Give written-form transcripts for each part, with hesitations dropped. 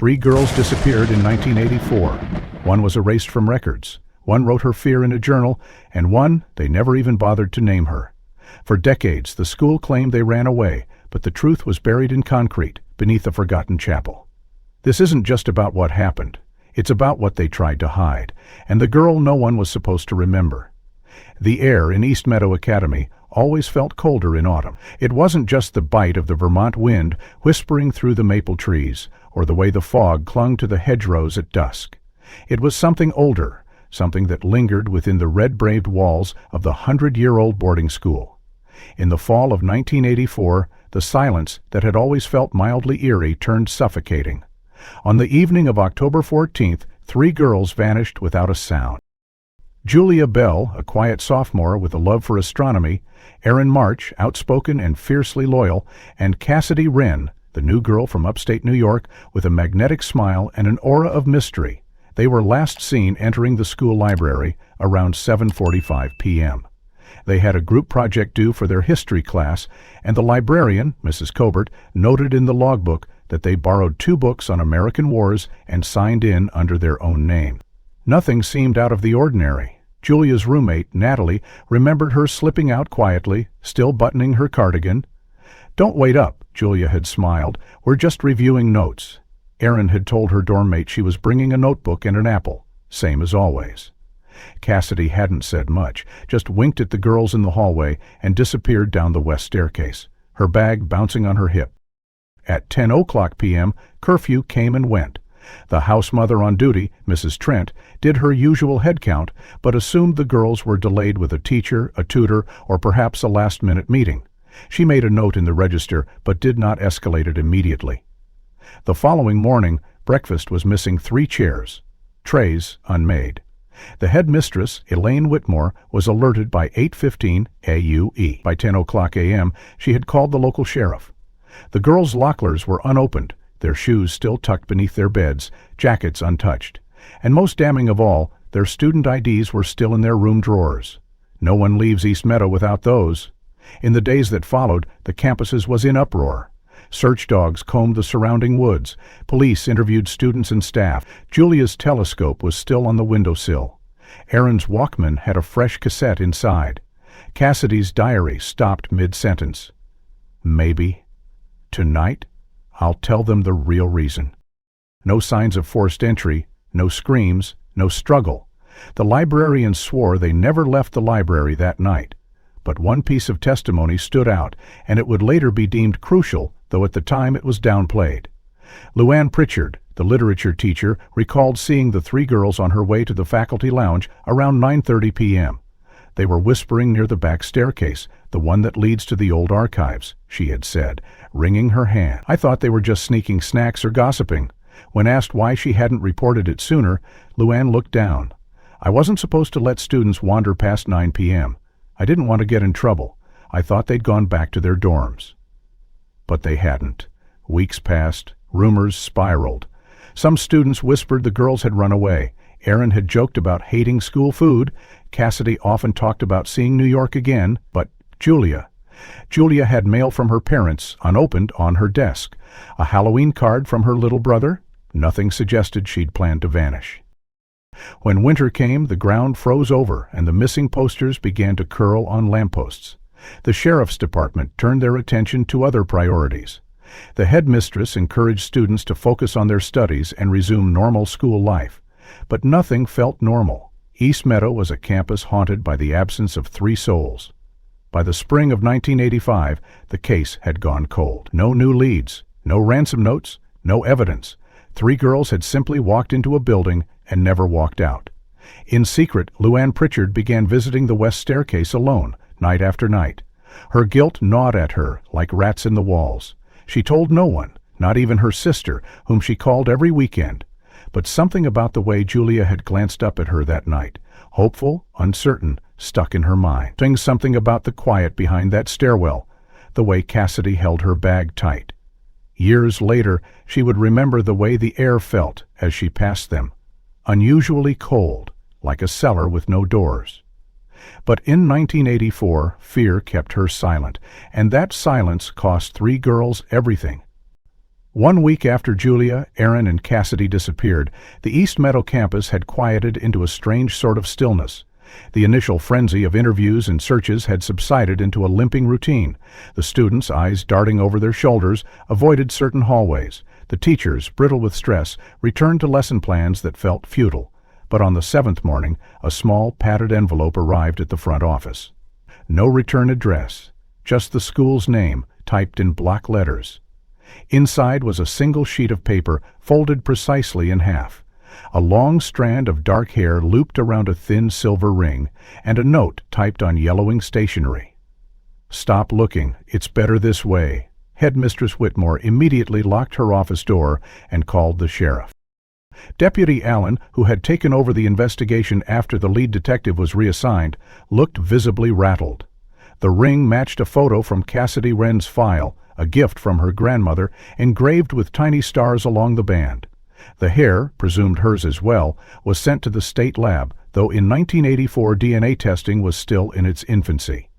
Three girls disappeared in 1984. One was erased from records. One wrote her fear in a journal, and one, they never even bothered to name her. For decades, the school claimed they ran away, but the truth was buried in concrete beneath a forgotten chapel. This isn't just about what happened. It's about what they tried to hide, and the girl no one was supposed to remember. The air in East Meadow Academy always felt colder in autumn. It wasn't just the bite of the Vermont wind whispering through the maple trees, or the way the fog clung to the hedgerows at dusk. It was something older, something that lingered within the red-braved walls of the 100-year-old boarding school. In the fall of 1984, the silence that had always felt mildly eerie turned suffocating. On the evening of October 14th, three girls vanished without a sound. Julia Bell, a quiet sophomore with a love for astronomy, Erin March, outspoken and fiercely loyal, and Cassidy Wren, the new girl from upstate New York with a magnetic smile and an aura of mystery. They were last seen entering the school library around 7:45 p.m. They had a group project due for their history class, and the librarian, Mrs. Cobert, noted in the logbook that they borrowed 2 books on American wars and signed in under their own name. Nothing seemed out of the ordinary. Julia's roommate, Natalie, remembered her slipping out quietly, still buttoning her cardigan. "Don't wait up," Julia had smiled. "We're just reviewing notes." Erin had told her dorm mate she was bringing a notebook and an apple, same as always. Cassidy hadn't said much, just winked at the girls in the hallway and disappeared down the west staircase, her bag bouncing on her hip. At 10:00 p.m., curfew came and went. The house mother on duty, Mrs. Trent, did her usual head count, but assumed the girls were delayed with a teacher, a tutor, or perhaps a last-minute meeting. She made a note in the register, but did not escalate it immediately. The following morning, breakfast was missing 3 chairs, trays unmade. The headmistress, Elaine Whitmore, was alerted by 8:15 AUE. By 10:00 a.m., she had called the local sheriff. The girls' lockers were unopened, their shoes still tucked beneath their beds, jackets untouched. And most damning of all, their student IDs were still in their room drawers. No one leaves East Meadow without those. In the days that followed, the campuses was in uproar. Search dogs combed the surrounding woods. Police interviewed students and staff. Julia's telescope was still on the windowsill. Erin's Walkman had a fresh cassette inside. Cassidy's diary stopped mid-sentence. "Maybe. Tonight, I'll tell them the real reason." No signs of forced entry, no screams, no struggle. The librarians swore they never left the library that night. But one piece of testimony stood out, and it would later be deemed crucial, though at the time it was downplayed. Luann Pritchard, the literature teacher, recalled seeing the 3 girls on her way to the faculty lounge around 9:30 p.m. They were whispering near the back staircase, the one that leads to the old archives, she had said, wringing her hand. "I thought they were just sneaking snacks or gossiping." When asked why she hadn't reported it sooner, Luann looked down. "I wasn't supposed to let students wander past 9 p.m. I didn't want to get in trouble. I thought they'd gone back to their dorms." But they hadn't. Weeks passed. Rumors spiraled. Some students whispered the girls had run away. Erin had joked about hating school food. Cassidy often talked about seeing New York again. But Julia had mail from her parents, unopened, on her desk. A Halloween card from her little brother. Nothing suggested she'd planned to vanish. When winter came, the ground froze over and the missing posters began to curl on lampposts. The sheriff's department turned their attention to other priorities. The headmistress encouraged students to focus on their studies and resume normal school life. But nothing felt normal. East Meadow was a campus haunted by the absence of 3 souls. By the spring of 1985, the case had gone cold. No new leads, no ransom notes, no evidence. 3 girls had simply walked into a building and never walked out. In secret, Luann Pritchard began visiting the west staircase alone, night after night. Her guilt gnawed at her like rats in the walls. She told no one, not even her sister, whom she called every weekend. But something about the way Julia had glanced up at her that night, hopeful, uncertain, stuck in her mind. Something about the quiet behind that stairwell, the way Cassidy held her bag tight. Years later, she would remember the way the air felt as she passed them, unusually cold, like a cellar with no doors. But in 1984, fear kept her silent, and that silence cost 3 girls everything. 1 week after Julia, Aaron, and Cassidy disappeared, the East Meadow campus had quieted into a strange sort of stillness. The initial frenzy of interviews and searches had subsided into a limping routine. The students, eyes darting over their shoulders, avoided certain hallways. The teachers, brittle with stress, returned to lesson plans that felt futile. But on the 7th morning, a small, padded envelope arrived at the front office. No return address, just the school's name, typed in block letters. Inside was a single sheet of paper, folded precisely in half. A long strand of dark hair looped around a thin silver ring, and a note typed on yellowing stationery. "Stop looking. It's better this way." Headmistress Whitmore immediately locked her office door and called the sheriff. Deputy Allen, who had taken over the investigation after the lead detective was reassigned, looked visibly rattled. The ring matched a photo from Cassidy Wren's file, a gift from her grandmother, engraved with tiny stars along the band. The hair, presumed hers as well, was sent to the state lab, though in 1984 DNA testing was still in its infancy.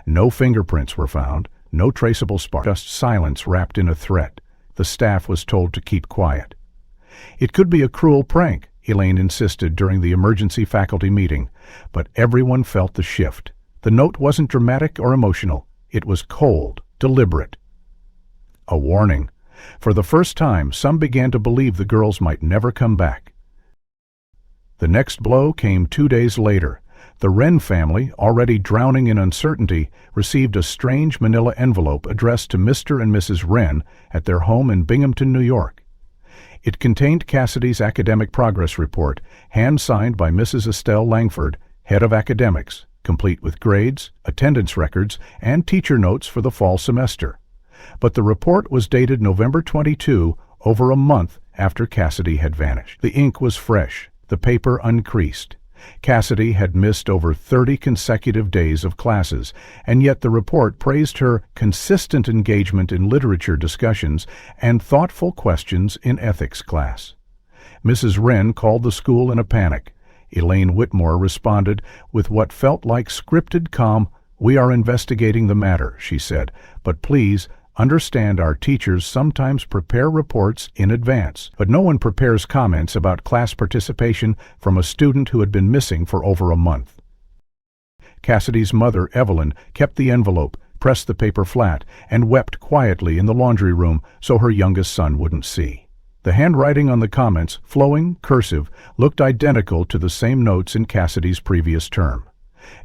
No fingerprints were found, no traceable spark, just silence wrapped in a threat. The staff was told to keep quiet. It could be a cruel prank, Elaine insisted during the emergency faculty meeting, but everyone felt the shift. The note wasn't dramatic or emotional. It was cold, deliberate. A warning. For the first time, some began to believe the girls might never come back. The next blow came 2 days later. The Wren family, already drowning in uncertainty, received a strange manila envelope addressed to Mr. and Mrs. Wren at their home in Binghamton, New York. It contained Cassidy's academic progress report, hand-signed by Mrs. Estelle Langford, head of academics, complete with grades, attendance records, and teacher notes for the fall semester. But the report was dated November 22, over a month after Cassidy had vanished. The ink was fresh, the paper uncreased. Cassidy had missed over 30 consecutive days of classes, and yet the report praised her consistent engagement in literature discussions and thoughtful questions in ethics class. Mrs. Wren called the school in a panic. Elaine Whitmore responded with what felt like scripted calm. "We are investigating the matter," she said, "but please, understand our teachers sometimes prepare reports in advance, but no one prepares comments about class participation from a student who had been missing for over a month." Cassidy's mother, Evelyn, kept the envelope, pressed the paper flat, and wept quietly in the laundry room so her youngest son wouldn't see. The handwriting on the comments, flowing, cursive, looked identical to the same notes in Cassidy's previous term.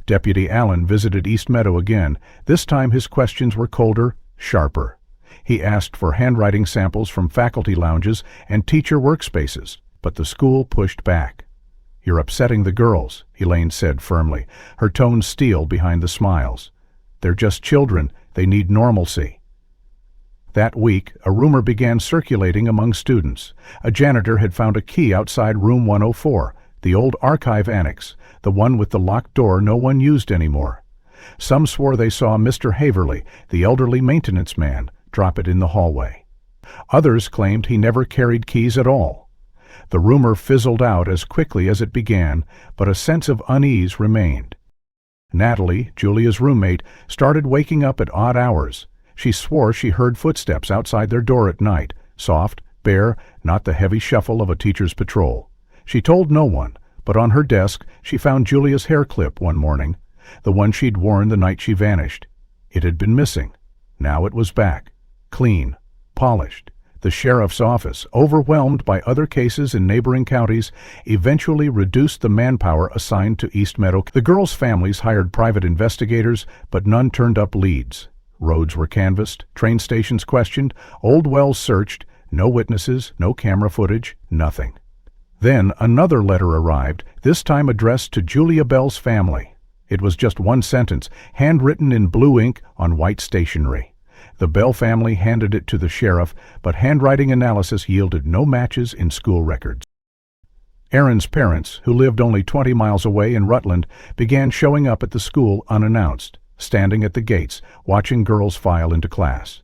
Deputy Allen visited East Meadow again. This time his questions were colder, sharper. He asked for handwriting samples from faculty lounges and teacher workspaces, but the school pushed back. "You're upsetting the girls," Elaine said firmly, her tone steel behind the smiles. "They're just children. They need normalcy." That week, a rumor began circulating among students. A janitor had found a key outside room 104, the old archive annex, the one with the locked door no one used anymore. Some swore they saw Mr. Haverly, the elderly maintenance man, drop it in the hallway. Others claimed he never carried keys at all. The rumor fizzled out as quickly as it began, but a sense of unease remained. Natalie, Julia's roommate, started waking up at odd hours. She swore she heard footsteps outside their door at night, soft, bare, not the heavy shuffle of a teacher's patrol. She told no one, but on her desk she found Julia's hair clip one morning, the one she'd worn the night she vanished. It had been missing. Now it was back, clean, polished. The sheriff's office, overwhelmed by other cases in neighboring counties, eventually reduced the manpower assigned to East Meadow. The girls' families hired private investigators, but none turned up leads. Roads were canvassed, train stations questioned, old wells searched, no witnesses, no camera footage, nothing. Then another letter arrived, this time addressed to Julia Bell's family. It was just one sentence, handwritten in blue ink on white stationery. The Bell family handed it to the sheriff, but handwriting analysis yielded no matches in school records. Aaron's parents, who lived only 20 miles away in Rutland, began showing up at the school unannounced, standing at the gates, watching girls file into class.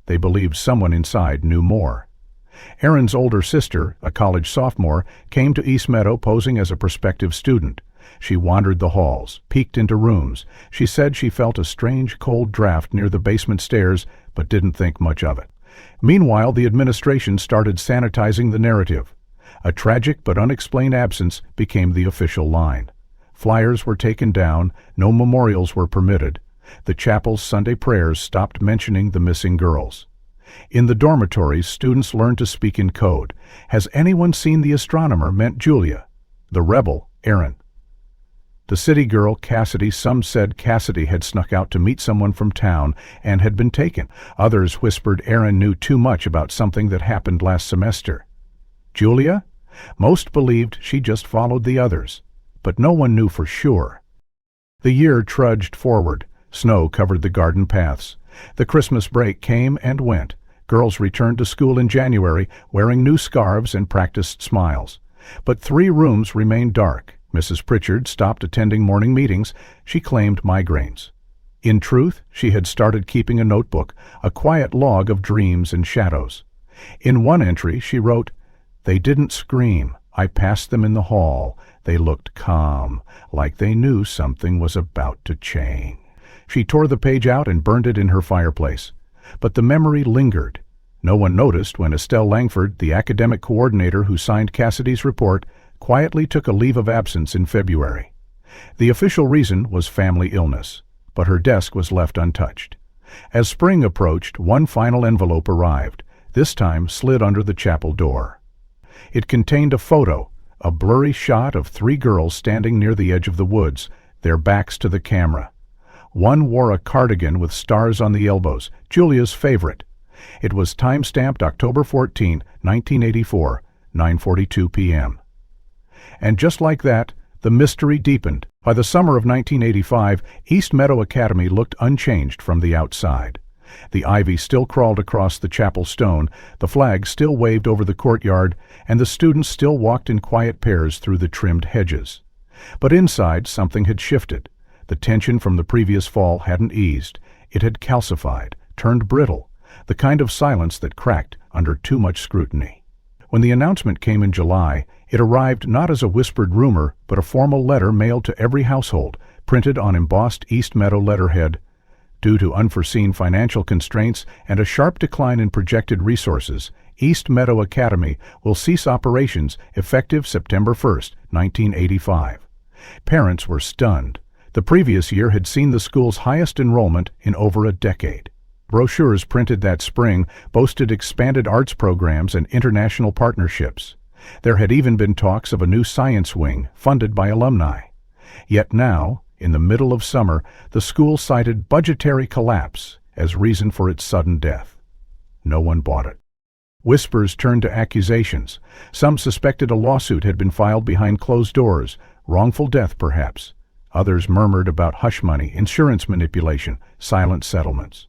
They believed someone inside knew more. Aaron's older sister, a college sophomore, came to East Meadow posing as a prospective student. She wandered the halls, peeked into rooms. She said she felt a strange cold draft near the basement stairs, but didn't think much of it. Meanwhile, the administration started sanitizing the narrative. A tragic but unexplained absence became the official line. Flyers were taken down, no memorials were permitted. The chapel's Sunday prayers stopped mentioning the missing girls. In the dormitories, students learned to speak in code. "Has anyone seen the astronomer?" meant Julia. The rebel, Aaron. The city girl, Cassidy. Some said Cassidy had snuck out to meet someone from town and had been taken. Others whispered Aaron knew too much about something that happened last semester. Julia? Most believed she just followed the others, but no one knew for sure. The year trudged forward. Snow covered the garden paths. The Christmas break came and went. Girls returned to school in January, wearing new scarves and practiced smiles. But 3 rooms remained dark. Mrs. Pritchard stopped attending morning meetings. She claimed migraines. In truth, she had started keeping a notebook, a quiet log of dreams and shadows. In one entry, she wrote, "They didn't scream. I passed them in the hall. They looked calm, like they knew something was about to change." She tore the page out and burned it in her fireplace. But the memory lingered. No one noticed when Estelle Langford, the academic coordinator who signed Cassidy's report, quietly took a leave of absence in February. The official reason was family illness, but her desk was left untouched. As spring approached, one final envelope arrived, this time slid under the chapel door. It contained a photo, a blurry shot of 3 girls standing near the edge of the woods, their backs to the camera. One wore a cardigan with stars on the elbows, Julia's favorite. It was time-stamped October 14, 1984, 9:42 p.m. And just like that, the mystery deepened. By the summer of 1985, East Meadow Academy looked unchanged from the outside. The ivy still crawled across the chapel stone, the flag still waved over the courtyard, and the students still walked in quiet pairs through the trimmed hedges. But inside, something had shifted. The tension from the previous fall hadn't eased. It had calcified, turned brittle, the kind of silence that cracked under too much scrutiny. When the announcement came in July, it arrived not as a whispered rumor, but a formal letter mailed to every household, printed on embossed East Meadow letterhead. Due to unforeseen financial constraints and a sharp decline in projected resources, East Meadow Academy will cease operations effective September 1, 1985. Parents were stunned. The previous year had seen the school's highest enrollment in over a decade. Brochures printed that spring boasted expanded arts programs and international partnerships. There had even been talks of a new science wing funded by alumni. Yet now, in the middle of summer, the school cited budgetary collapse as reason for its sudden death. No one bought it. Whispers turned to accusations. Some suspected a lawsuit had been filed behind closed doors, wrongful death perhaps. Others murmured about hush money, insurance manipulation, silent settlements.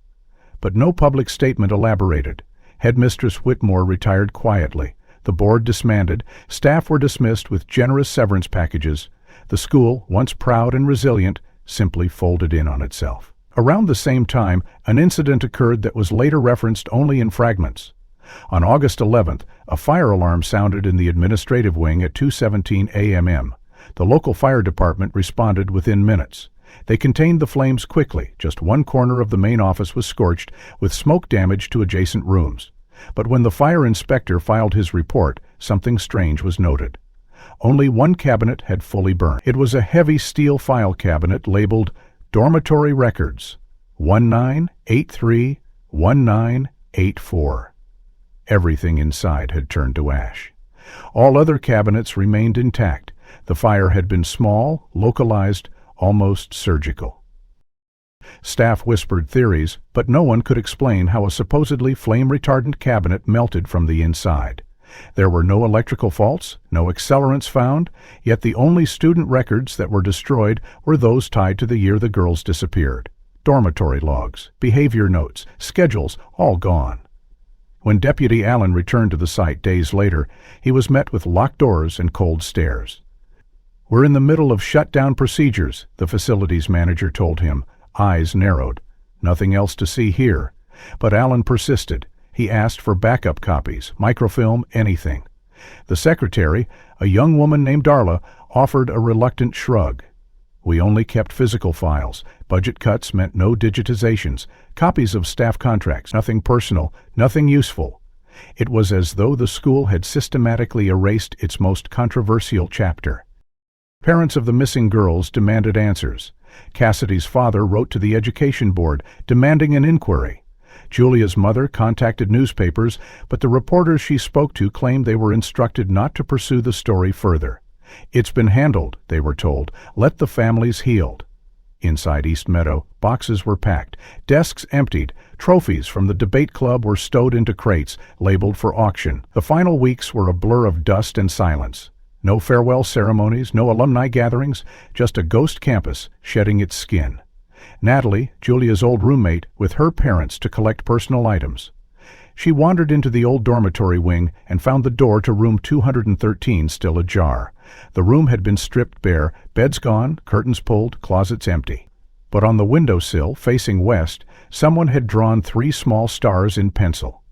But no public statement elaborated. Headmistress Whitmore retired quietly. The board disbanded. Staff were dismissed with generous severance packages. The school, once proud and resilient, simply folded in on itself. Around the same time, an incident occurred that was later referenced only in fragments. On August 11th, a fire alarm sounded in the administrative wing at 2:17 a.m. The local fire department responded within minutes. They contained the flames quickly. Just one corner of the main office was scorched, with smoke damage to adjacent rooms. But when the fire inspector filed his report, something strange was noted. Only one cabinet had fully burned. It was a heavy steel file cabinet labeled Dormitory Records, 1983-1984. Everything inside had turned to ash. All other cabinets remained intact. The fire had been small, localized, almost surgical. Staff whispered theories, but no one could explain how a supposedly flame-retardant cabinet melted from the inside. There were no electrical faults, no accelerants found, yet the only student records that were destroyed were those tied to the year the girls disappeared. Dormitory logs, behavior notes, schedules, all gone. When Deputy Allen returned to the site days later, he was met with locked doors and cold stares. "We're in the middle of shutdown procedures," the facilities manager told him, eyes narrowed. "Nothing else to see here." But Allen persisted. He asked for backup copies, microfilm, anything. The secretary, a young woman named Darla, offered a reluctant shrug. We only kept physical files. Budget cuts meant no digitizations, copies of staff contracts, nothing personal, nothing useful. It was as though the school had systematically erased its most controversial chapter. Parents of the missing girls demanded answers. Cassidy's father wrote to the education board, demanding an inquiry. Julia's mother contacted newspapers, but the reporters she spoke to claimed they were instructed not to pursue the story further. "It's been handled," they were told. "Let the families healed." Inside East Meadow, boxes were packed, desks emptied, trophies from the debate club were stowed into crates, labeled for auction. The final weeks were a blur of dust and silence. No farewell ceremonies, no alumni gatherings, just a ghost campus shedding its skin. Natalie, Julia's old roommate, with her parents to collect personal items. She wandered into the old dormitory wing and found the door to room 213 still ajar. The room had been stripped bare, beds gone, curtains pulled, closets empty. But on the windowsill, facing west, someone had drawn 3 small stars in pencil.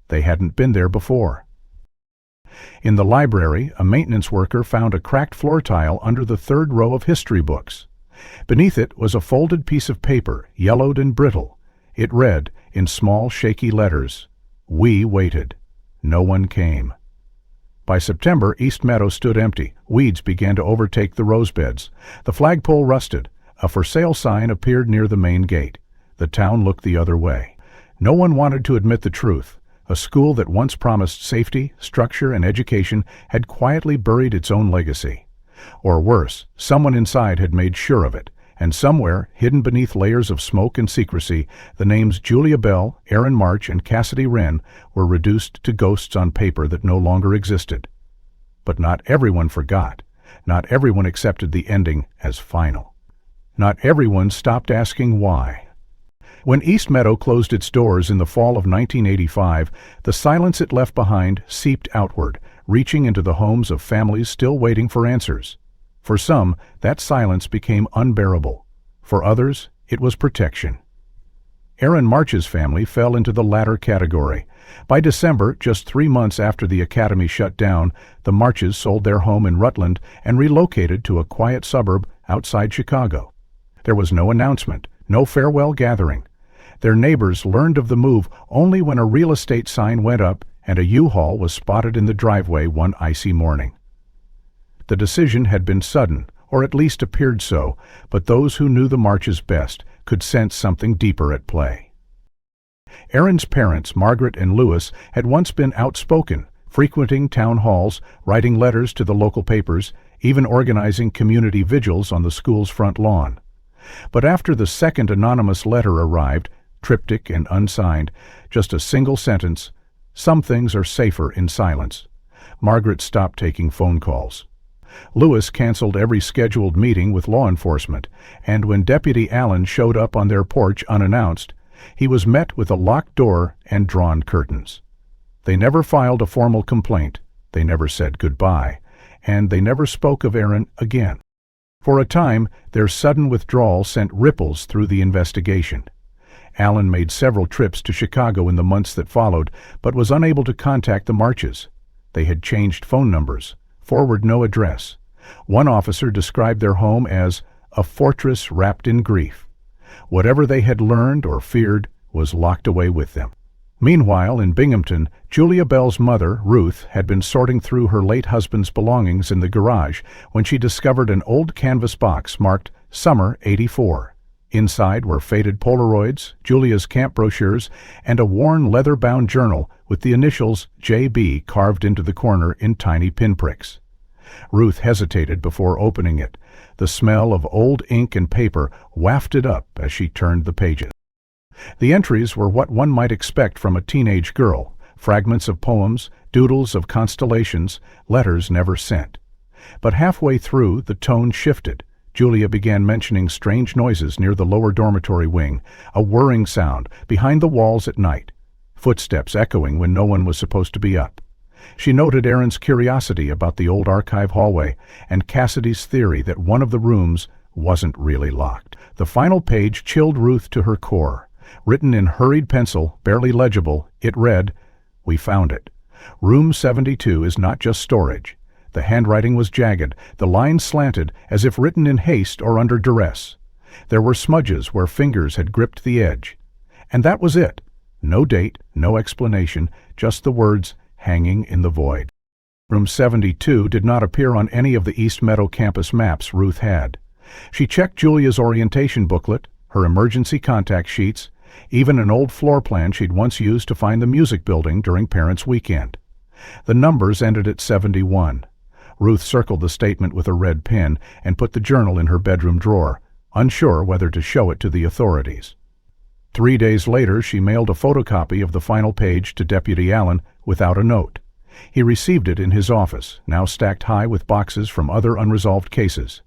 They hadn't been there before. In the library, a maintenance worker found a cracked floor tile under the 3rd row of history books. Beneath it was a folded piece of paper, yellowed and brittle. It read, in small, shaky letters, "We waited. No one came." By September, East Meadow stood empty. Weeds began to overtake the rose beds. The flagpole rusted. A for sale sign appeared near the main gate. The town looked the other way. No one wanted to admit the truth. A school that once promised safety, structure, and education had quietly buried its own legacy. Or worse, someone inside had made sure of it, and somewhere, hidden beneath layers of smoke and secrecy, the names Julia Bell, Aaron March, and Cassidy Wren were reduced to ghosts on paper that no longer existed. But not everyone forgot. Not everyone accepted the ending as final. Not everyone stopped asking why. When East Meadow closed its doors in the fall of 1985, the silence it left behind seeped outward, reaching into the homes of families still waiting for answers. For some, that silence became unbearable. For others, it was protection. Aaron March's family fell into the latter category. By December, just 3 months after the academy shut down, the Marches sold their home in Rutland and relocated to a quiet suburb outside Chicago. There was no announcement, no farewell gathering. Their neighbors learned of the move only when a real estate sign went up and a U-Haul was spotted in the driveway one icy morning. The decision had been sudden, or at least appeared so, but those who knew the Marches best could sense something deeper at play. Aaron's parents, Margaret and Louis, had once been outspoken, frequenting town halls, writing letters to the local papers, even organizing community vigils on the school's front lawn. But after the second anonymous letter arrived, triptych and unsigned, just a single sentence, "Some things are safer in silence," Margaret stopped taking phone calls. Louis canceled every scheduled meeting with law enforcement, and when Deputy Allen showed up on their porch unannounced, he was met with a locked door and drawn curtains. They never filed a formal complaint, they never said goodbye, and they never spoke of Aaron again. For a time, their sudden withdrawal sent ripples through the investigation. Allen made several trips to Chicago in the months that followed, but was unable to contact the Marches. They had changed phone numbers, forward no address. One officer described their home as a fortress wrapped in grief. Whatever they had learned or feared was locked away with them. Meanwhile, in Binghamton, Julia Bell's mother, Ruth, had been sorting through her late husband's belongings in the garage when she discovered an old canvas box marked Summer '84. Inside were faded Polaroids, Julia's camp brochures, and a worn leather-bound journal with the initials J.B. carved into the corner in tiny pinpricks. Ruth hesitated before opening it. The smell of old ink and paper wafted up as she turned the pages. The entries were what one might expect from a teenage girl, fragments of poems, doodles of constellations, letters never sent. But halfway through, the tone shifted. Julia began mentioning strange noises near the lower dormitory wing, a whirring sound behind the walls at night, footsteps echoing when no one was supposed to be up. She noted Aaron's curiosity about the old archive hallway and Cassidy's theory that one of the rooms wasn't really locked. The final page chilled Ruth to her core. Written in hurried pencil, barely legible, it read, "We found it. Room 72 is not just storage. The handwriting was jagged, the lines slanted, as if written in haste or under duress. There were smudges where fingers had gripped the edge. And that was it. No date, no explanation, just the words hanging in the void. Room 72 did not appear on any of the East Meadow campus maps Ruth had. She checked Julia's orientation booklet, her emergency contact sheets, even an old floor plan she'd once used to find the music building during Parents' Weekend. The numbers ended at 71. Ruth circled the statement with a red pen and put the journal in her bedroom drawer, unsure whether to show it to the authorities. 3 days later, she mailed a photocopy of the final page to Deputy Allen without a note. He received it in his office, now stacked high with boxes from other unresolved cases.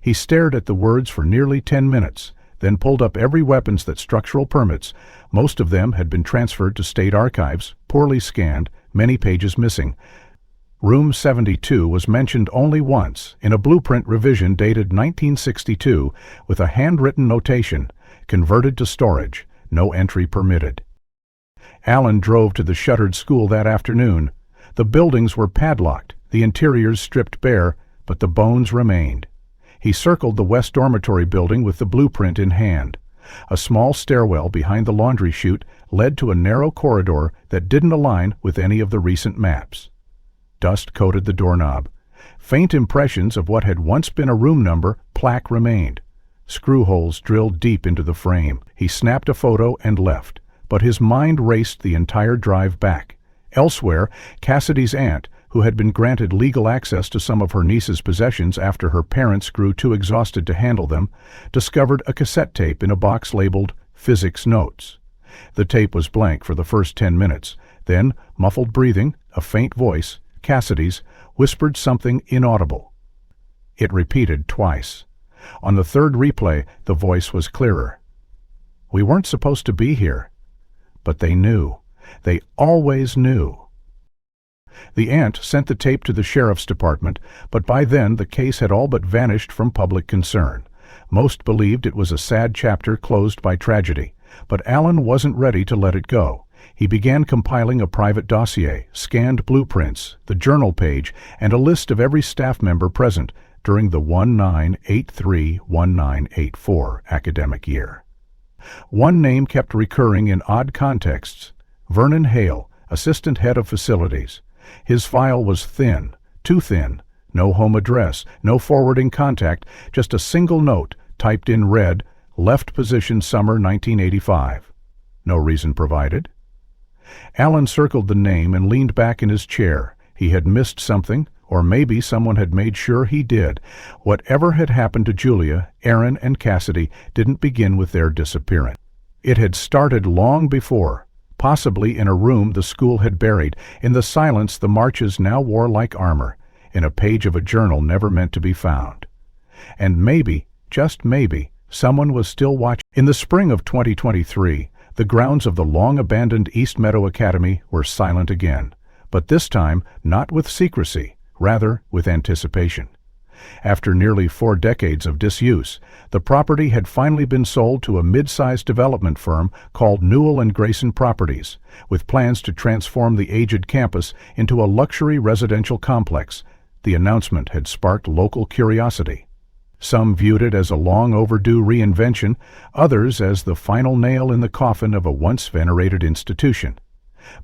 He stared at the words for nearly 10 minutes, then pulled up every weapons that structural permits. Most of them had been transferred to state archives, poorly scanned, many pages missing. Room 72 was mentioned only once, in a blueprint revision dated 1962, with a handwritten notation, "Converted to storage, no entry permitted." Allen drove to the shuttered school that afternoon. The buildings were padlocked, the interiors stripped bare, but the bones remained. He circled the West Dormitory building with the blueprint in hand. A small stairwell behind the laundry chute led to a narrow corridor that didn't align with any of the recent maps. Dust coated the doorknob. Faint impressions of what had once been a room number plaque remained. Screw holes drilled deep into the frame. He snapped a photo and left, but his mind raced the entire drive back. Elsewhere, Cassidy's aunt, who had been granted legal access to some of her niece's possessions after her parents grew too exhausted to handle them, discovered a cassette tape in a box labeled Physics Notes. The tape was blank for the first 10 minutes. Then, muffled breathing, a faint voice, Cassidy's, whispered something inaudible. It repeated twice. On the third replay, the voice was clearer. "We weren't supposed to be here." But they knew. They always knew. The aunt sent the tape to the sheriff's department, but by then the case had all but vanished from public concern. Most believed it was a sad chapter closed by tragedy, but Allen wasn't ready to let it go. He began compiling a private dossier, scanned blueprints, the journal page, and a list of every staff member present during the 1983-1984 academic year. One name kept recurring in odd contexts: Vernon Hale, assistant head of facilities. His file was thin, too thin. No home address, no forwarding contact, just a single note typed in red, "Left position summer 1985. No reason provided. Allen circled the name and leaned back in his chair. He had missed something, or maybe someone had made sure he did. Whatever had happened to Julia, Aaron, and Cassidy didn't begin with their disappearance. It had started long before, possibly in a room the school had buried, in the silence the marches now wore like armor, in a page of a journal never meant to be found. And maybe, just maybe, someone was still watching. In the spring of 2023, the grounds of the long-abandoned East Meadow Academy were silent again, but this time not with secrecy, rather with anticipation. After nearly 4 decades of disuse, the property had finally been sold to a mid-sized development firm called Newell & Grayson Properties, with plans to transform the aged campus into a luxury residential complex. The announcement had sparked local curiosity. Some viewed it as a long-overdue reinvention, others as the final nail in the coffin of a once-venerated institution.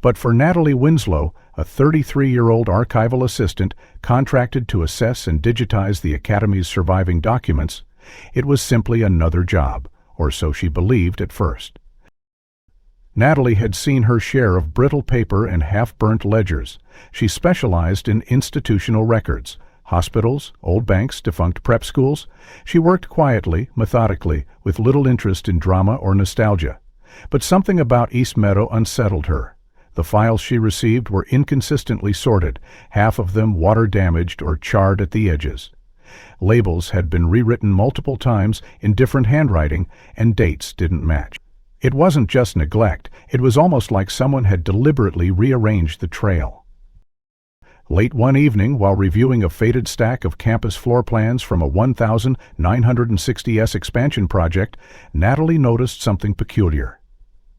But for Natalie Winslow, a 33-year-old archival assistant contracted to assess and digitize the Academy's surviving documents, it was simply another job, or so she believed at first. Natalie had seen her share of brittle paper and half-burnt ledgers. She specialized in institutional records, hospitals, old banks, defunct prep schools. She worked quietly, methodically, with little interest in drama or nostalgia. But something about East Meadow unsettled her. The files she received were inconsistently sorted, half of them water-damaged or charred at the edges. Labels had been rewritten multiple times in different handwriting, and dates didn't match. It wasn't just neglect, it was almost like someone had deliberately rearranged the trail. Late one evening, while reviewing a faded stack of campus floor plans from a 1960s expansion project, Natalie noticed something peculiar.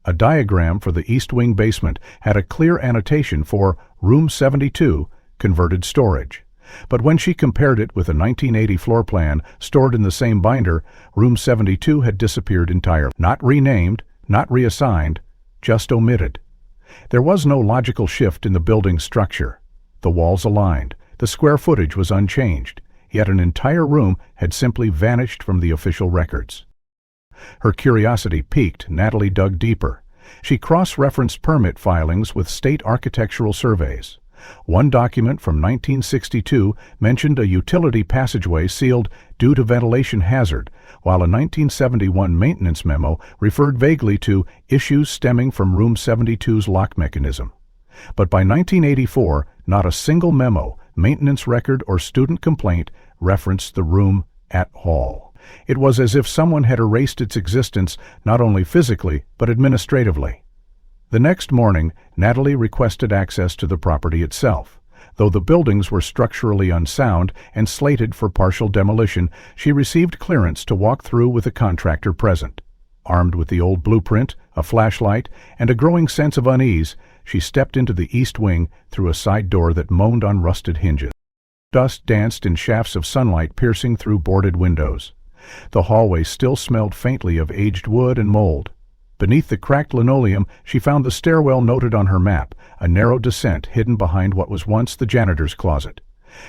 A diagram for the East Wing basement had a clear annotation for Room 72, converted storage. But when she compared it with a 1980 floor plan stored in the same binder, Room 72 had disappeared entirely. Not renamed, not reassigned, just omitted. There was no logical shift in the building's structure. The walls aligned, the square footage was unchanged, yet an entire room had simply vanished from the official records. Her curiosity piqued, Natalie dug deeper. She cross-referenced permit filings with state architectural surveys. One document from 1962 mentioned a utility passageway sealed due to ventilation hazard, while a 1971 maintenance memo referred vaguely to issues stemming from Room 72's lock mechanism. But by 1984, not a single memo, maintenance record, or student complaint referenced the room at all. It was as if someone had erased its existence not only physically, but administratively. The next morning, Natalie requested access to the property itself. Though the buildings were structurally unsound and slated for partial demolition, she received clearance to walk through with a contractor present. Armed with the old blueprint, a flashlight, and a growing sense of unease, she stepped into the east wing through a side door that moaned on rusted hinges. Dust danced in shafts of sunlight piercing through boarded windows. The hallway still smelled faintly of aged wood and mold. Beneath the cracked linoleum, she found the stairwell noted on her map, a narrow descent hidden behind what was once the janitor's closet.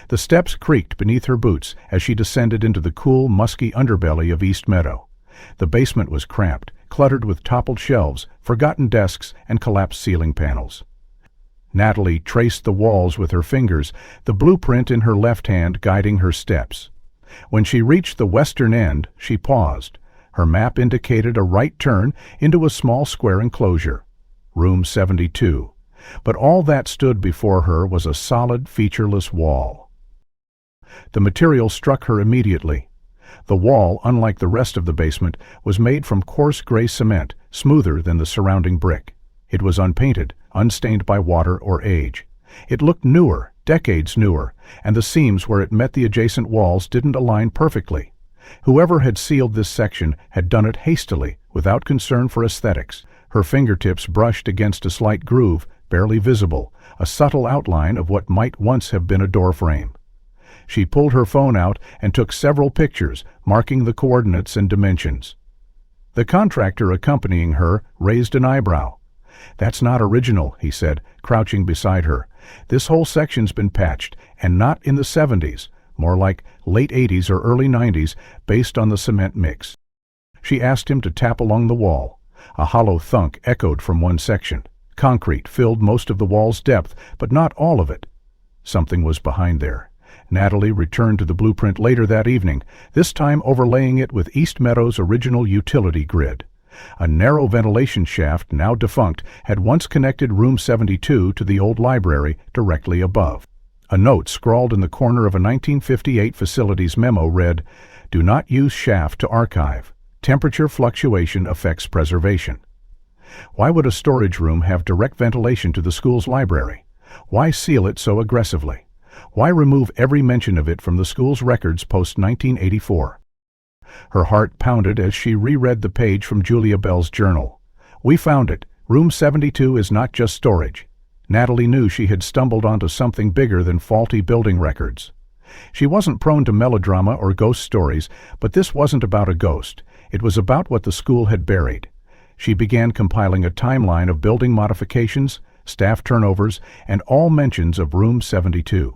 The steps creaked beneath her boots as she descended into the cool, musky underbelly of East Meadow. The basement was cramped, cluttered with toppled shelves, forgotten desks, and collapsed ceiling panels. Natalie traced the walls with her fingers, the blueprint in her left hand guiding her steps. When she reached the western end, she paused. Her map indicated a right turn into a small square enclosure. Room 72. But all that stood before her was a solid, featureless wall. The material struck her immediately. The wall, unlike the rest of the basement, was made from coarse gray cement, smoother than the surrounding brick. It was unpainted, unstained by water or age. It looked newer, decades newer, and the seams where it met the adjacent walls didn't align perfectly. Whoever had sealed this section had done it hastily, without concern for aesthetics. Her fingertips brushed against a slight groove, barely visible, a subtle outline of what might once have been a doorframe. She pulled her phone out and took several pictures, marking the coordinates and dimensions. The contractor accompanying her raised an eyebrow. "That's not original," he said, crouching beside her. "This whole section's been patched, and not in the 70s, more like late 80s or early 90s, based on the cement mix." She asked him to tap along the wall. A hollow thunk echoed from one section. Concrete filled most of the wall's depth, but not all of it. Something was behind there. Natalie returned to the blueprint later that evening, this time overlaying it with East Meadow's original utility grid. A narrow ventilation shaft, now defunct, had once connected Room 72 to the old library directly above. A note scrawled in the corner of a 1958 facilities memo read, "Do not use shaft to archive. Temperature fluctuation affects preservation." Why would a storage room have direct ventilation to the school's library? Why seal it so aggressively? Why remove every mention of it from the school's records post-1984? Her heart pounded as she reread the page from Julia Bell's journal. "We found it. Room 72 is not just storage." Natalie knew she had stumbled onto something bigger than faulty building records. She wasn't prone to melodrama or ghost stories, but this wasn't about a ghost. It was about what the school had buried. She began compiling a timeline of building modifications, staff turnovers, and all mentions of Room 72.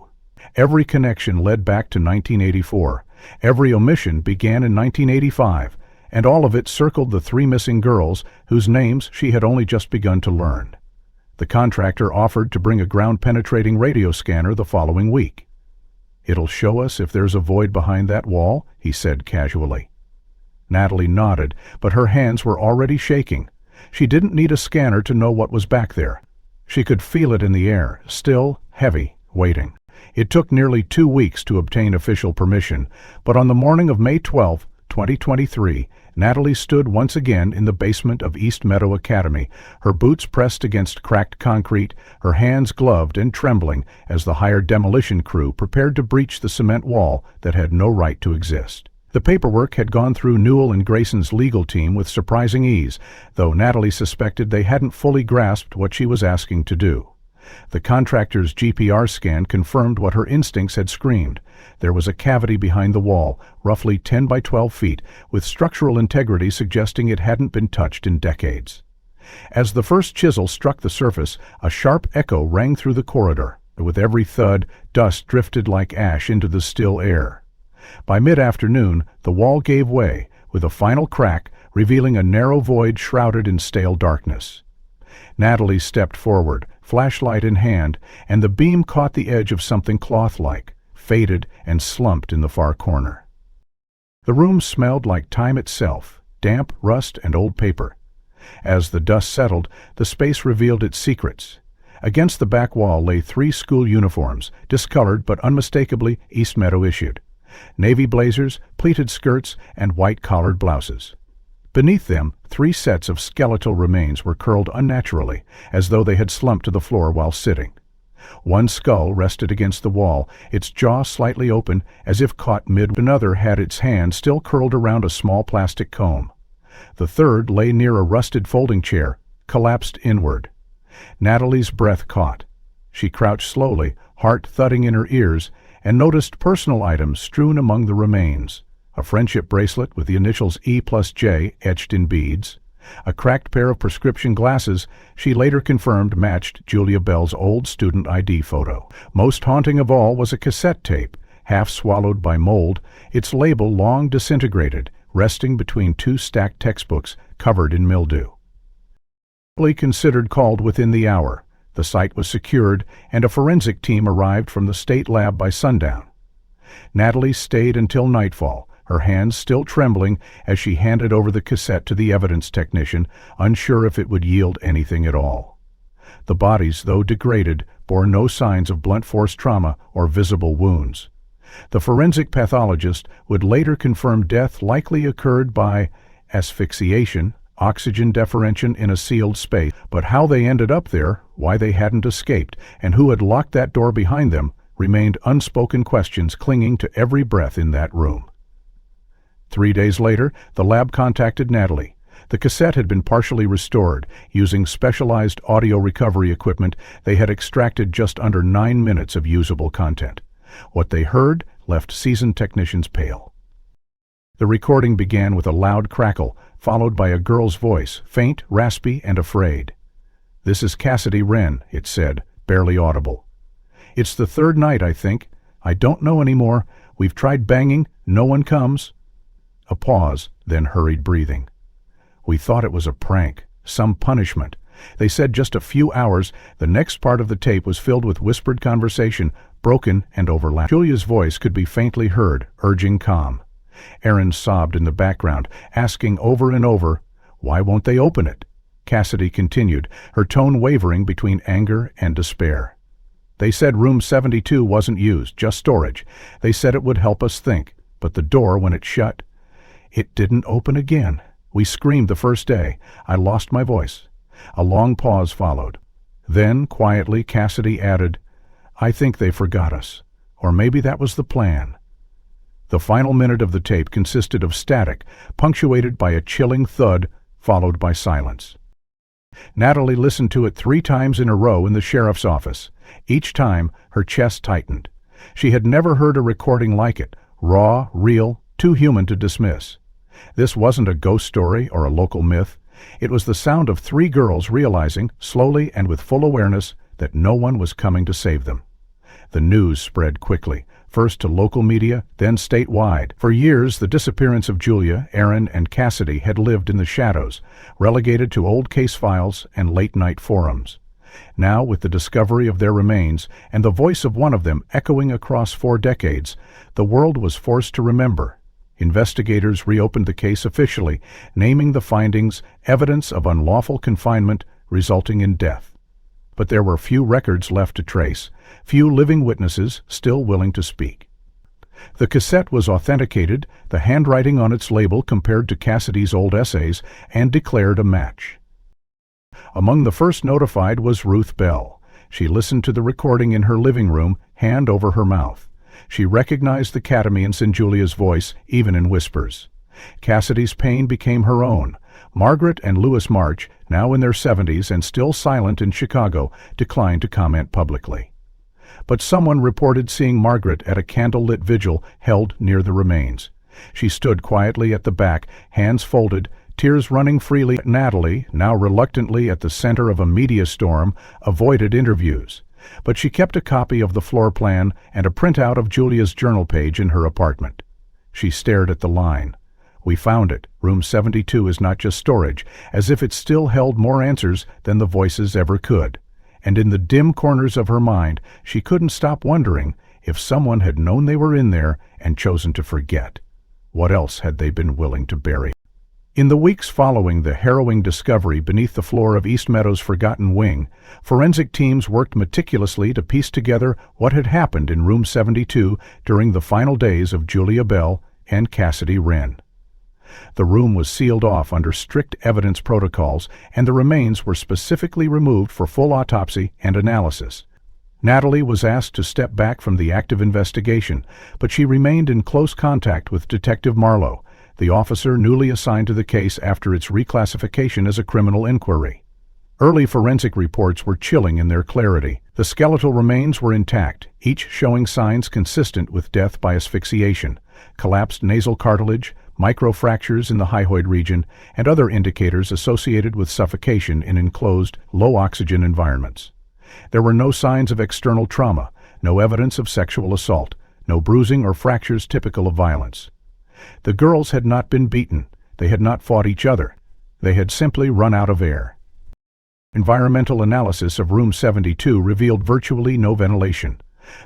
Every connection led back to 1984. Every omission began in 1985, and all of it circled the 3 missing girls whose names she had only just begun to learn. The contractor offered to bring a ground-penetrating radio scanner the following week. "It'll show us if there's a void behind that wall," he said casually. Natalie nodded, but her hands were already shaking. She didn't need a scanner to know what was back there. She could feel it in the air, still, heavy, waiting. It took nearly 2 weeks to obtain official permission, but on the morning of May 12, 2023, Natalie stood once again in the basement of East Meadow Academy, her boots pressed against cracked concrete, her hands gloved and trembling as the hired demolition crew prepared to breach the cement wall that had no right to exist. The paperwork had gone through Newell and Grayson's legal team with surprising ease, though Natalie suspected they hadn't fully grasped what she was asking to do. The contractor's GPR scan confirmed what her instincts had screamed. There was a cavity behind the wall, roughly 10 by 12 feet, with structural integrity suggesting it hadn't been touched in decades. As the first chisel struck the surface, a sharp echo rang through the corridor. With every thud, dust drifted like ash into the still air. By mid-afternoon, the wall gave way, with a final crack, revealing a narrow void shrouded in stale darkness. Natalie stepped forward, flashlight in hand, and the beam caught the edge of something cloth-like, faded and slumped in the far corner. The room smelled like time itself, damp, rust, and old paper. As the dust settled, the space revealed its secrets. Against the back wall lay 3 school uniforms, discolored but unmistakably East Meadow issued. Navy blazers, pleated skirts, and white-collared blouses. Beneath them, 3 sets of skeletal remains were curled unnaturally, as though they had slumped to the floor while sitting. One skull rested against the wall, its jaw slightly open, as if caught mid. Another had its hand still curled around a small plastic comb. The third lay near a rusted folding chair, collapsed inward. Natalie's breath caught. She crouched slowly, heart thudding in her ears, and noticed personal items strewn among the remains. A friendship bracelet with the initials E+J etched in beads. A cracked pair of prescription glasses she later confirmed matched Julia Bell's old student ID photo. Most haunting of all was a cassette tape, half swallowed by mold, its label long disintegrated, resting between 2 stacked textbooks covered in mildew. Considered called within the hour. The site was secured, and a forensic team arrived from the state lab by sundown. Natalie stayed until nightfall, her hands still trembling as she handed over the cassette to the evidence technician, unsure if it would yield anything at all. The bodies, though degraded, bore no signs of blunt force trauma or visible wounds. The forensic pathologist would later confirm death likely occurred by asphyxiation, oxygen deprivation in a sealed space, but how they ended up there, why they hadn't escaped, and who had locked that door behind them, remained unspoken questions clinging to every breath in that room. 3 days later, the lab contacted Natalie. The cassette had been partially restored. Using specialized audio recovery equipment, they had extracted just under 9 minutes of usable content. What they heard left seasoned technicians pale. The recording began with a loud crackle, followed by a girl's voice, faint, raspy, and afraid. "This is Cassidy Wren," it said, barely audible. "It's the 3rd night, I think. I don't know anymore. We've tried banging. No one comes." A pause, then hurried breathing. "We thought it was a prank, some punishment." They said just a few hours. The next part of the tape was filled with whispered conversation, broken and overlapping. Julia's voice could be faintly heard, urging calm. Erin sobbed in the background, asking over and over, "Why won't they open it?" Cassidy continued, her tone wavering between anger and despair. "They said room 72 wasn't used, just storage. They said it would help us think, but the door, when it shut, it didn't open again. We screamed the first day. I lost my voice." A long pause followed. Then, quietly, Cassidy added, "I think they forgot us. Or maybe that was the plan." The final minute of the tape consisted of static, punctuated by a chilling thud, followed by silence. Natalie listened to it 3 times in a row in the sheriff's office. Each time, her chest tightened. She had never heard a recording like it, raw, real, too human to dismiss. This wasn't a ghost story or a local myth. It was the sound of 3 girls realizing, slowly and with full awareness, that no one was coming to save them. The news spread quickly, first to local media, then statewide. For years, the disappearance of Julia, Erin, and Cassidy had lived in the shadows, relegated to old case files and late-night forums. Now, with the discovery of their remains and the voice of one of them echoing across 4 decades, the world was forced to remember. Investigators reopened the case officially, naming the findings evidence of unlawful confinement resulting in death. But there were few records left to trace, few living witnesses still willing to speak. The cassette was authenticated, the handwriting on its label compared to Cassidy's old essays, and declared a match. Among the first notified was Ruth Bell. She listened to the recording in her living room, hand over her mouth. She recognized the catamines in Julia's voice, even in whispers. Cassidy's pain became her own, Margaret and Louis March, now in their 70s and still silent in Chicago, declined to comment publicly. But someone reported seeing Margaret at a candlelit vigil held near the remains. She stood quietly at the back, hands folded, tears running freely. Natalie, now reluctantly at the center of a media storm, avoided interviews. But she kept a copy of the floor plan and a printout of Julia's journal page in her apartment. She stared at the line. "We found it. Room 72 is not just storage," as if it still held more answers than the voices ever could. And in the dim corners of her mind, she couldn't stop wondering if someone had known they were in there and chosen to forget. What else had they been willing to bury? In the weeks following the harrowing discovery beneath the floor of East Meadow's forgotten wing, forensic teams worked meticulously to piece together what had happened in Room 72 during the final days of Julia Bell and Cassidy Wren. The room was sealed off under strict evidence protocols, and the remains were specifically removed for full autopsy and analysis. Natalie was asked to step back from the active investigation, but she remained in close contact with Detective Marlowe, the officer newly assigned to the case after its reclassification as a criminal inquiry. Early forensic reports were chilling in their clarity. The skeletal remains were intact, each showing signs consistent with death by asphyxiation, collapsed nasal cartilage, microfractures in the hyphoid region, and other indicators associated with suffocation in enclosed, low-oxygen environments. There were no signs of external trauma, no evidence of sexual assault, no bruising or fractures typical of violence. The girls had not been beaten, they had not fought each other, they had simply run out of air. Environmental analysis of Room 72 revealed virtually no ventilation.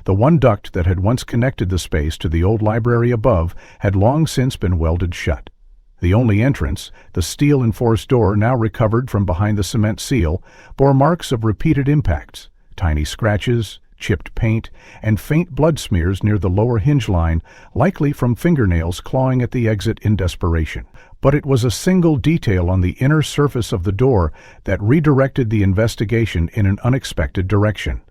The one duct that had once connected the space to the old library above had long since been welded shut. The only entrance, the steel-enforced door now recovered from behind the cement seal, bore marks of repeated impacts, tiny scratches, chipped paint, and faint blood smears near the lower hinge line, likely from fingernails clawing at the exit in desperation. But it was a single detail on the inner surface of the door that redirected the investigation in an unexpected direction.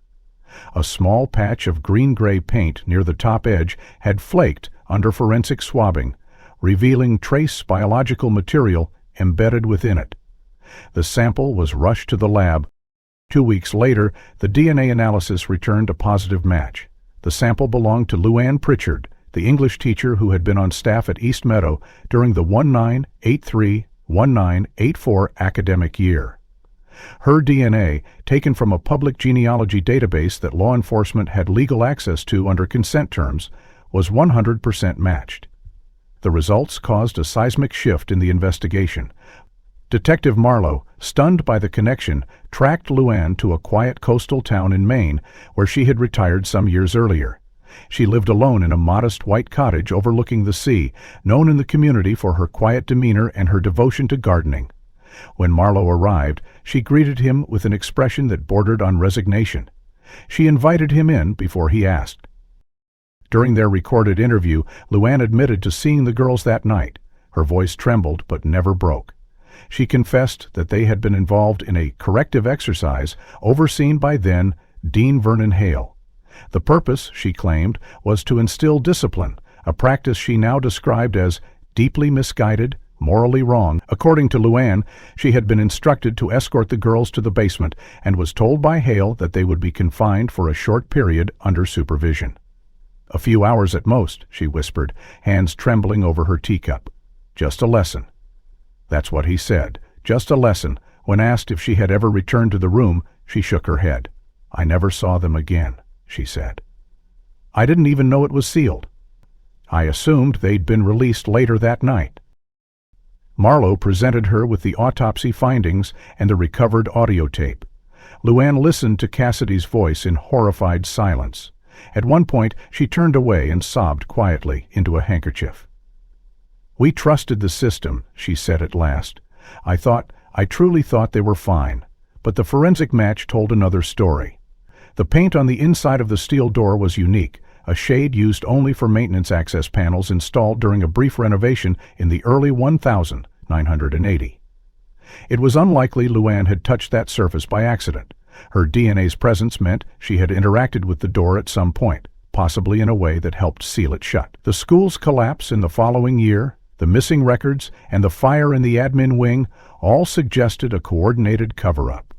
A small patch of green-gray paint near the top edge had flaked under forensic swabbing, revealing trace biological material embedded within it. The sample was rushed to the lab. 2 weeks later, the DNA analysis returned a positive match. The sample belonged to Luann Pritchard, the English teacher who had been on staff at East Meadow during the 1983-1984 academic year. Her DNA, taken from a public genealogy database that law enforcement had legal access to under consent terms, was 100% matched. The results caused a seismic shift in the investigation. Detective Marlowe, stunned by the connection, tracked Luann to a quiet coastal town in Maine where she had retired some years earlier. She lived alone in a modest white cottage overlooking the sea, known in the community for her quiet demeanor and her devotion to gardening. When Marlowe arrived, she greeted him with an expression that bordered on resignation. She invited him in before he asked. During their recorded interview, Luann admitted to seeing the girls that night. Her voice trembled but never broke. She confessed that they had been involved in a corrective exercise overseen by then Dean Vernon Hale. The purpose, she claimed, was to instill discipline, a practice she now described as deeply misguided, morally wrong. According to Luann, she had been instructed to escort the girls to the basement and was told by Hale that they would be confined for a short period under supervision. "A few hours at most," she whispered, hands trembling over her teacup. "Just a lesson." That's what he said, just a lesson. When asked if she had ever returned to the room, she shook her head. "I never saw them again," she said. "I didn't even know it was sealed. I assumed they'd been released later that night." Marlowe presented her with the autopsy findings and the recovered audio tape. Luann listened to Cassidy's voice in horrified silence. At one point, she turned away and sobbed quietly into a handkerchief. "We trusted the system," she said at last. I truly thought they were fine. But the forensic match told another story. The paint on the inside of the steel door was unique, a shade used only for maintenance access panels installed during a brief renovation in the early 1980. It was unlikely Luann had touched that surface by accident. Her DNA's presence meant she had interacted with the door at some point, possibly in a way that helped seal it shut. The school's collapse in the following year, the missing records, and the fire in the admin wing all suggested a coordinated cover-up.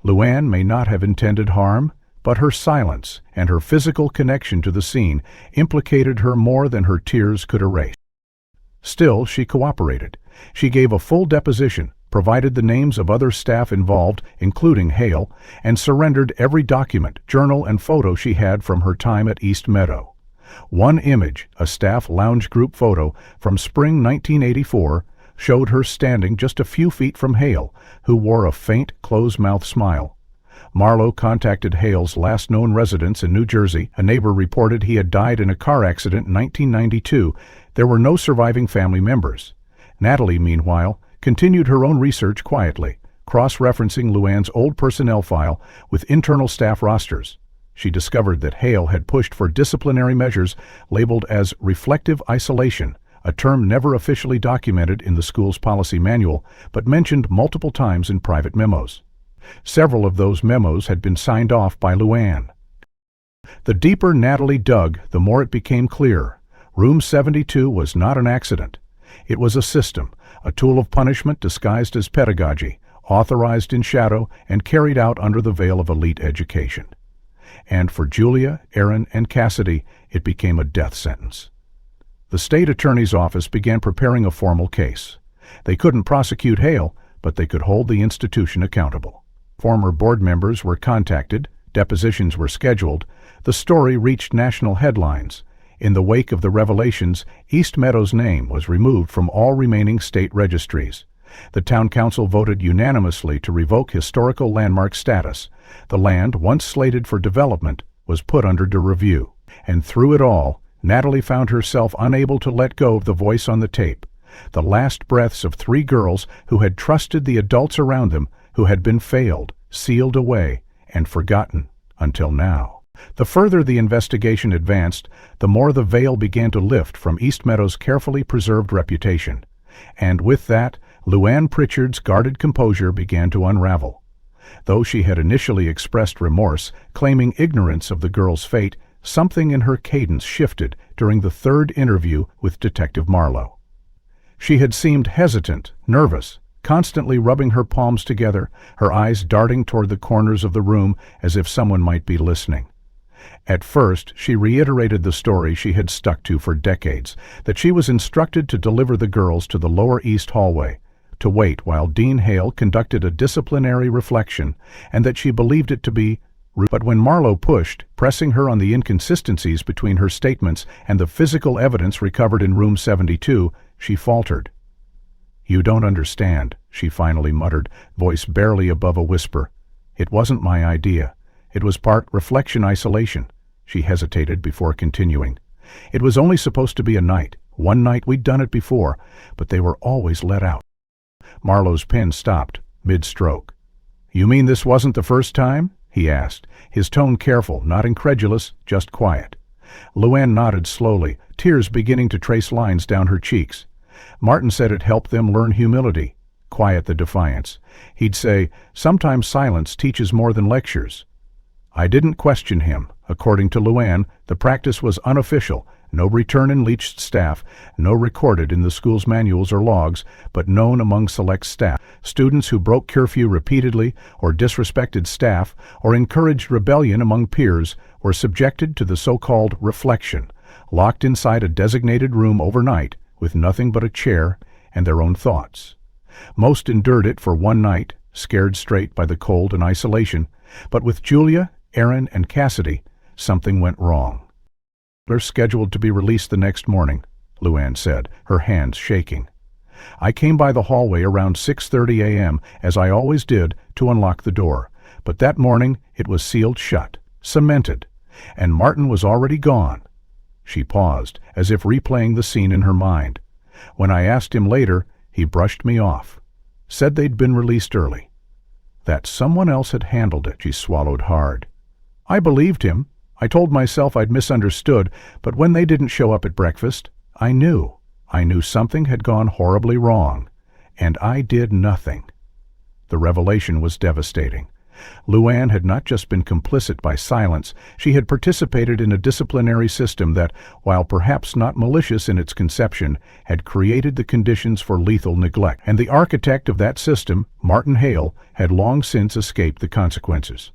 Luann may not have intended harm, but her silence and her physical connection to the scene implicated her more than her tears could erase. Still, she cooperated. She gave a full deposition, provided the names of other staff involved, including Hale, and surrendered every document, journal, and photo she had from her time at East Meadow. One image, a staff lounge group photo from spring 1984, showed her standing just a few feet from Hale, who wore a faint, closed-mouth smile. Marlowe contacted Hale's last known residence in New Jersey. A neighbor reported he had died in a car accident in 1992. There were no surviving family members. Natalie, meanwhile, continued her own research quietly, cross-referencing Luann's old personnel file with internal staff rosters. She discovered that Hale had pushed for disciplinary measures labeled as reflective isolation, a term never officially documented in the school's policy manual, but mentioned multiple times in private memos. Several of those memos had been signed off by Luann. The deeper Natalie dug, the more it became clear. Room 72 was not an accident. It was a system, a tool of punishment disguised as pedagogy, authorized in shadow and carried out under the veil of elite education. And for Julia, Aaron, and Cassidy, it became a death sentence. The state attorney's office began preparing a formal case. They couldn't prosecute Hale, but they could hold the institution accountable. Former board members were contacted, depositions were scheduled, the story reached national headlines. In the wake of the revelations, East Meadow's name was removed from all remaining state registries. The town council voted unanimously to revoke historical landmark status. The land, once slated for development, was put under review. And through it all, Natalie found herself unable to let go of the voice on the tape, the last breaths of three girls who had trusted the adults around them, who had been failed, sealed away, and forgotten until now. The further the investigation advanced, the more the veil began to lift from East Meadow's carefully preserved reputation. And with that, Luann Pritchard's guarded composure began to unravel. Though she had initially expressed remorse, claiming ignorance of the girl's fate, something in her cadence shifted during the third interview with Detective Marlowe. She had seemed hesitant, nervous, constantly rubbing her palms together, her eyes darting toward the corners of the room as if someone might be listening. At first, she reiterated the story she had stuck to for decades, that she was instructed to deliver the girls to the lower east hallway, to wait while Dean Hale conducted a disciplinary reflection, and that she believed it to be. But when Marlowe pushed, pressing her on the inconsistencies between her statements and the physical evidence recovered in room 72, she faltered. "You don't understand," she finally muttered, voice barely above a whisper. "It wasn't my idea. It was part reflection isolation." She hesitated before continuing. "It was only supposed to be a night. One night we'd done it before, but they were always let out." Marlowe's pen stopped, mid-stroke. "You mean this wasn't the first time?" he asked, his tone careful, not incredulous, just quiet. Luann nodded slowly, tears beginning to trace lines down her cheeks. Martin said it helped them learn humility, quiet the defiance. He'd say, "Sometimes silence teaches more than lectures." I didn't question him. According to Luann, the practice was unofficial, no return in leached staff, no recorded in the school's manuals or logs, but known among select staff. Students who broke curfew repeatedly, or disrespected staff, or encouraged rebellion among peers were subjected to the so-called reflection, locked inside a designated room overnight, with nothing but a chair and their own thoughts. Most endured it for one night, scared straight by the cold and isolation, but with Julia, Aaron, and Cassidy, something went wrong. "They're scheduled to be released the next morning," Luann said, her hands shaking. "I came by the hallway around 6:30 a.m., as I always did, to unlock the door, but that morning it was sealed shut, cemented, and Martin was already gone." She paused, as if replaying the scene in her mind. "When I asked him later, he brushed me off, said they'd been released early. That someone else had handled it." She swallowed hard. "I believed him. I told myself I'd misunderstood, but when they didn't show up at breakfast, I knew. I knew something had gone horribly wrong, and I did nothing." The revelation was devastating. Luann had not just been complicit by silence, she had participated in a disciplinary system that, while perhaps not malicious in its conception, had created the conditions for lethal neglect. And the architect of that system, Martin Hale, had long since escaped the consequences.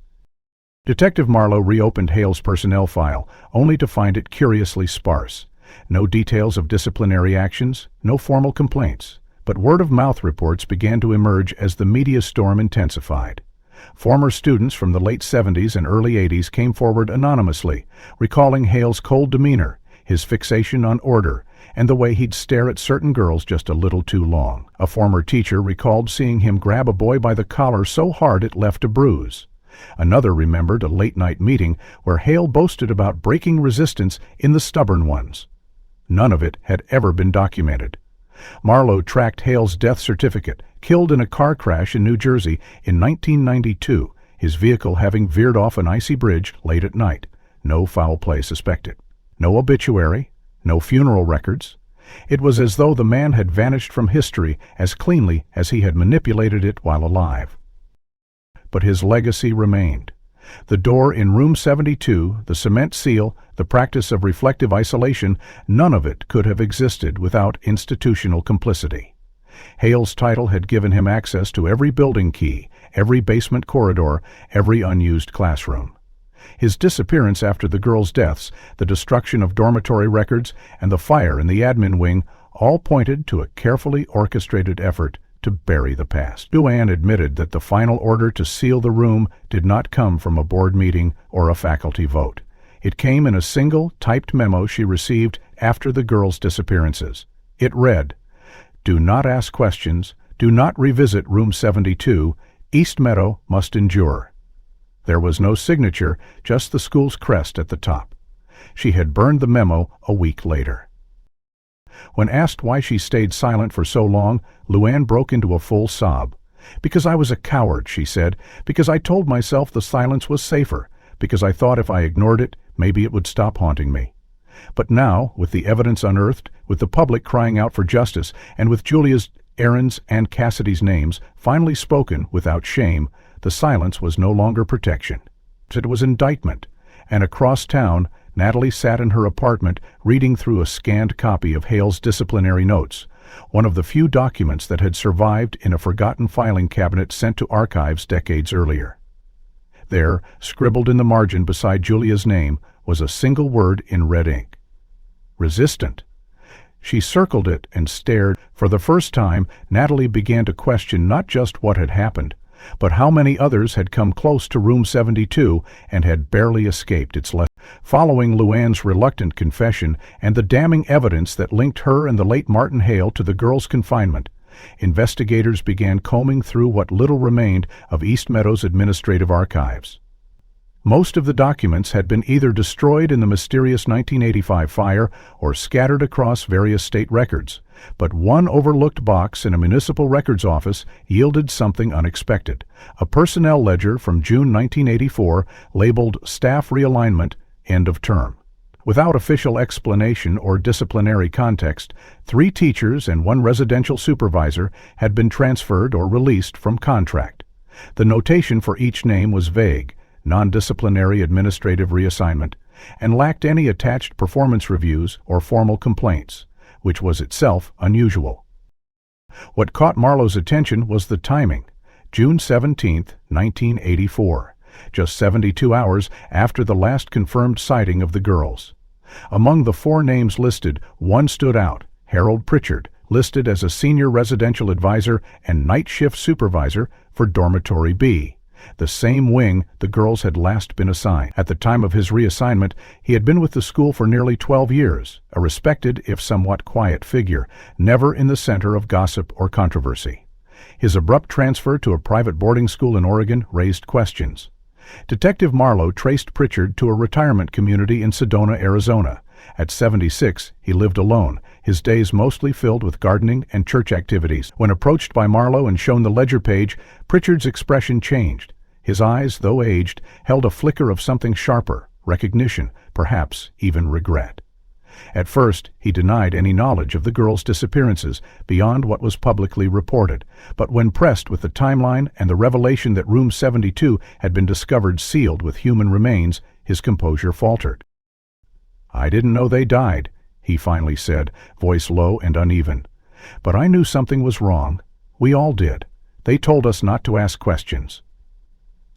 Detective Marlowe reopened Hale's personnel file, only to find it curiously sparse. No details of disciplinary actions, no formal complaints, but word-of-mouth reports began to emerge as the media storm intensified. Former students from the late 70s and early 80s came forward anonymously, recalling Hale's cold demeanor, his fixation on order, and the way he'd stare at certain girls just a little too long. A former teacher recalled seeing him grab a boy by the collar so hard it left a bruise. Another remembered a late-night meeting where Hale boasted about breaking resistance in the stubborn ones. None of it had ever been documented. Marlowe tracked Hale's death certificate, killed in a car crash in New Jersey in 1992, his vehicle having veered off an icy bridge late at night. No foul play suspected. No obituary, no funeral records. It was as though the man had vanished from history as cleanly as he had manipulated it while alive. But his legacy remained. The door in room 72, the cement seal, the practice of reflective isolation, none of it could have existed without institutional complicity. Hale's title had given him access to every building key, every basement corridor, every unused classroom. His disappearance after the girls' deaths, the destruction of dormitory records, and the fire in the admin wing all pointed to a carefully orchestrated effort to bury the past. Luann admitted that the final order to seal the room did not come from a board meeting or a faculty vote. It came in a single, typed memo she received after the girls' disappearances. It read, "Do not ask questions. Do not revisit room 72. East Meadow must endure." There was no signature, just the school's crest at the top. She had burned the memo a week later. When asked why she stayed silent for so long, Luann broke into a full sob. "Because I was a coward," she said, "because I told myself the silence was safer, because I thought if I ignored it, maybe it would stop haunting me." But now, with the evidence unearthed, with the public crying out for justice, and with Julia's, Aaron's, and Cassidy's names finally spoken without shame, the silence was no longer protection. It was indictment. And across town, Natalie sat in her apartment reading through a scanned copy of Hale's disciplinary notes, one of the few documents that had survived in a forgotten filing cabinet sent to archives decades earlier. There, scribbled in the margin beside Julia's name, was a single word in red ink. Resistant. She circled it and stared. For the first time, Natalie began to question not just what had happened, but how many others had come close to room 72 and had barely escaped its lesson. Following Luann's reluctant confession and the damning evidence that linked her and the late Martin Hale to the girls' confinement, investigators began combing through what little remained of East Meadow's administrative archives. Most of the documents had been either destroyed in the mysterious 1985 fire or scattered across various state records, but one overlooked box in a municipal records office yielded something unexpected: a personnel ledger from June 1984 labeled Staff Realignment, End of Term. Without official explanation or disciplinary context, 3 teachers and 1 residential supervisor had been transferred or released from contract. The notation for each name was vague, non-disciplinary administrative reassignment, and lacked any attached performance reviews or formal complaints, which was itself unusual. What caught Marlowe's attention was the timing: June 17, 1984, just 72 hours after the last confirmed sighting of the girls. Among the 4 names listed, one stood out: Harold Pritchard, listed as a senior residential advisor and night shift supervisor for Dormitory B, the same wing the girls had last been assigned. At the time of his reassignment, he had been with the school for nearly 12 years, a respected if somewhat quiet figure, never in the center of gossip or controversy. His abrupt transfer to a private boarding school in Oregon raised questions. Detective Marlowe traced Pritchard to a retirement community in Sedona, Arizona. At 76, he lived alone, his days mostly filled with gardening and church activities. When approached by Marlowe and shown the ledger page, Pritchard's expression changed. His eyes, though aged, held a flicker of something sharper: recognition, perhaps even regret. At first, he denied any knowledge of the girls' disappearances beyond what was publicly reported, but when pressed with the timeline and the revelation that Room 72 had been discovered sealed with human remains, his composure faltered. "I didn't know they died," he finally said, voice low and uneven. "But I knew something was wrong. We all did. They told us not to ask questions."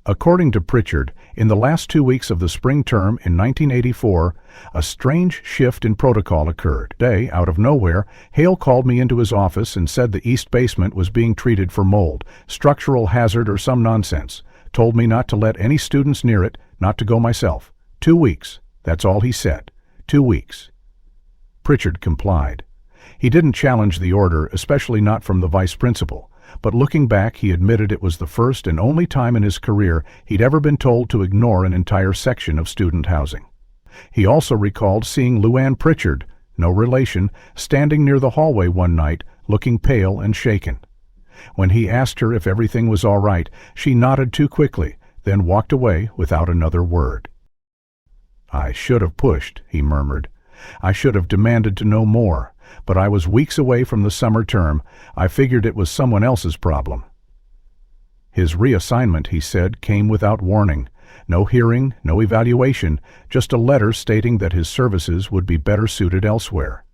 According to Pritchard, in the last 2 weeks of the spring term in 1984, a strange shift in protocol occurred. Day, out of nowhere, Hale called me into his office and said the east basement was being treated for mold, structural hazard or some nonsense. Told me not to let any students near it, not to go myself. 2 weeks. That's all he said. 2 weeks. Pritchard complied. He didn't challenge the order, especially not from the vice principal. But looking back, he admitted it was the first and only time in his career he'd ever been told to ignore an entire section of student housing. He also recalled seeing Luann Pritchard, no relation, standing near the hallway one night, looking pale and shaken. When he asked her if everything was all right, she nodded too quickly, then walked away without another word. "I should have pushed," he murmured. "I should have demanded to know more. But I was weeks away from the summer term. I figured it was someone else's problem." His reassignment, he said, came without warning. No hearing, no evaluation, just a letter stating that his services would be better suited elsewhere.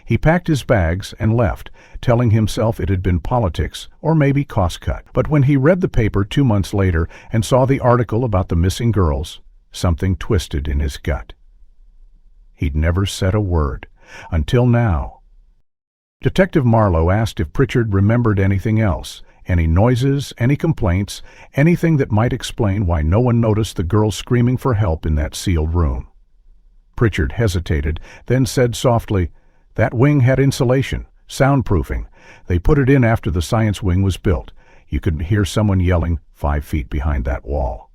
He packed his bags and left, telling himself it had been politics or maybe cost cut. But when he read the paper 2 months later and saw the article about the missing girls, something twisted in his gut. He'd never said a word, until now. Detective Marlowe asked if Pritchard remembered anything else, any noises, any complaints, anything that might explain why no one noticed the girls screaming for help in that sealed room. Pritchard hesitated, then said softly, "That wing had insulation, soundproofing. They put it in after the science wing was built. You could hear someone yelling 5 feet behind that wall."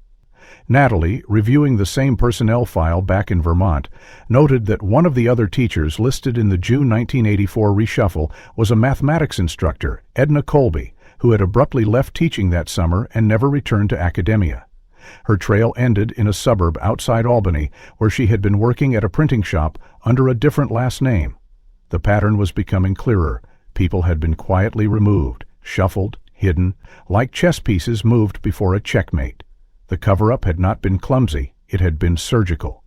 Natalie, reviewing the same personnel file back in Vermont, noted that one of the other teachers listed in the June 1984 reshuffle was a mathematics instructor, Edna Colby, who had abruptly left teaching that summer and never returned to academia. Her trail ended in a suburb outside Albany, where she had been working at a printing shop under a different last name. The pattern was becoming clearer. People had been quietly removed, shuffled, hidden, like chess pieces moved before a checkmate. The cover-up had not been clumsy, it had been surgical.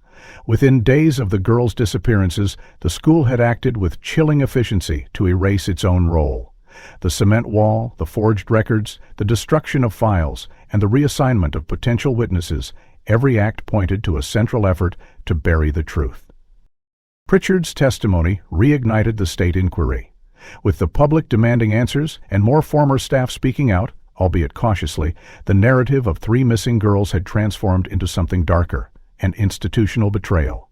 Within days of the girls' disappearances, the school had acted with chilling efficiency to erase its own role. The cement wall, the forged records, the destruction of files, and the reassignment of potential witnesses, every act pointed to a central effort to bury the truth. Pritchard's testimony reignited the state inquiry. With the public demanding answers and more former staff speaking out, albeit cautiously, the narrative of 3 missing girls had transformed into something darker, an institutional betrayal.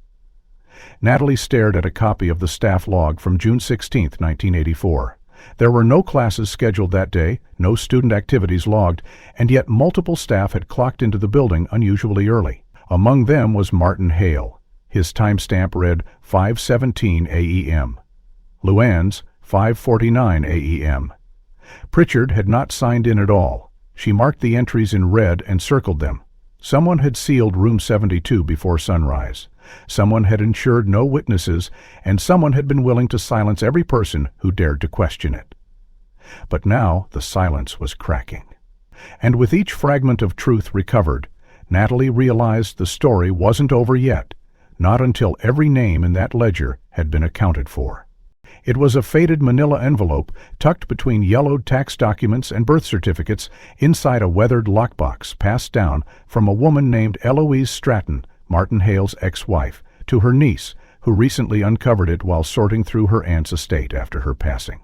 Natalie stared at a copy of the staff log from June 16, 1984. There were no classes scheduled that day, no student activities logged, and yet multiple staff had clocked into the building unusually early. Among them was Martin Hale. His timestamp read 5:17 a.e.m. Luann's 5:49 a.e.m. Pritchard had not signed in at all. She marked the entries in red and circled them. Someone had sealed Room 72 before sunrise. Someone had ensured no witnesses, and someone had been willing to silence every person who dared to question it. But now the silence was cracking. And with each fragment of truth recovered, Natalie realized the story wasn't over yet, not until every name in that ledger had been accounted for. It was a faded manila envelope tucked between yellowed tax documents and birth certificates inside a weathered lockbox passed down from a woman named Eloise Stratton, Martin Hale's ex-wife, to her niece, who recently uncovered it while sorting through her aunt's estate after her passing.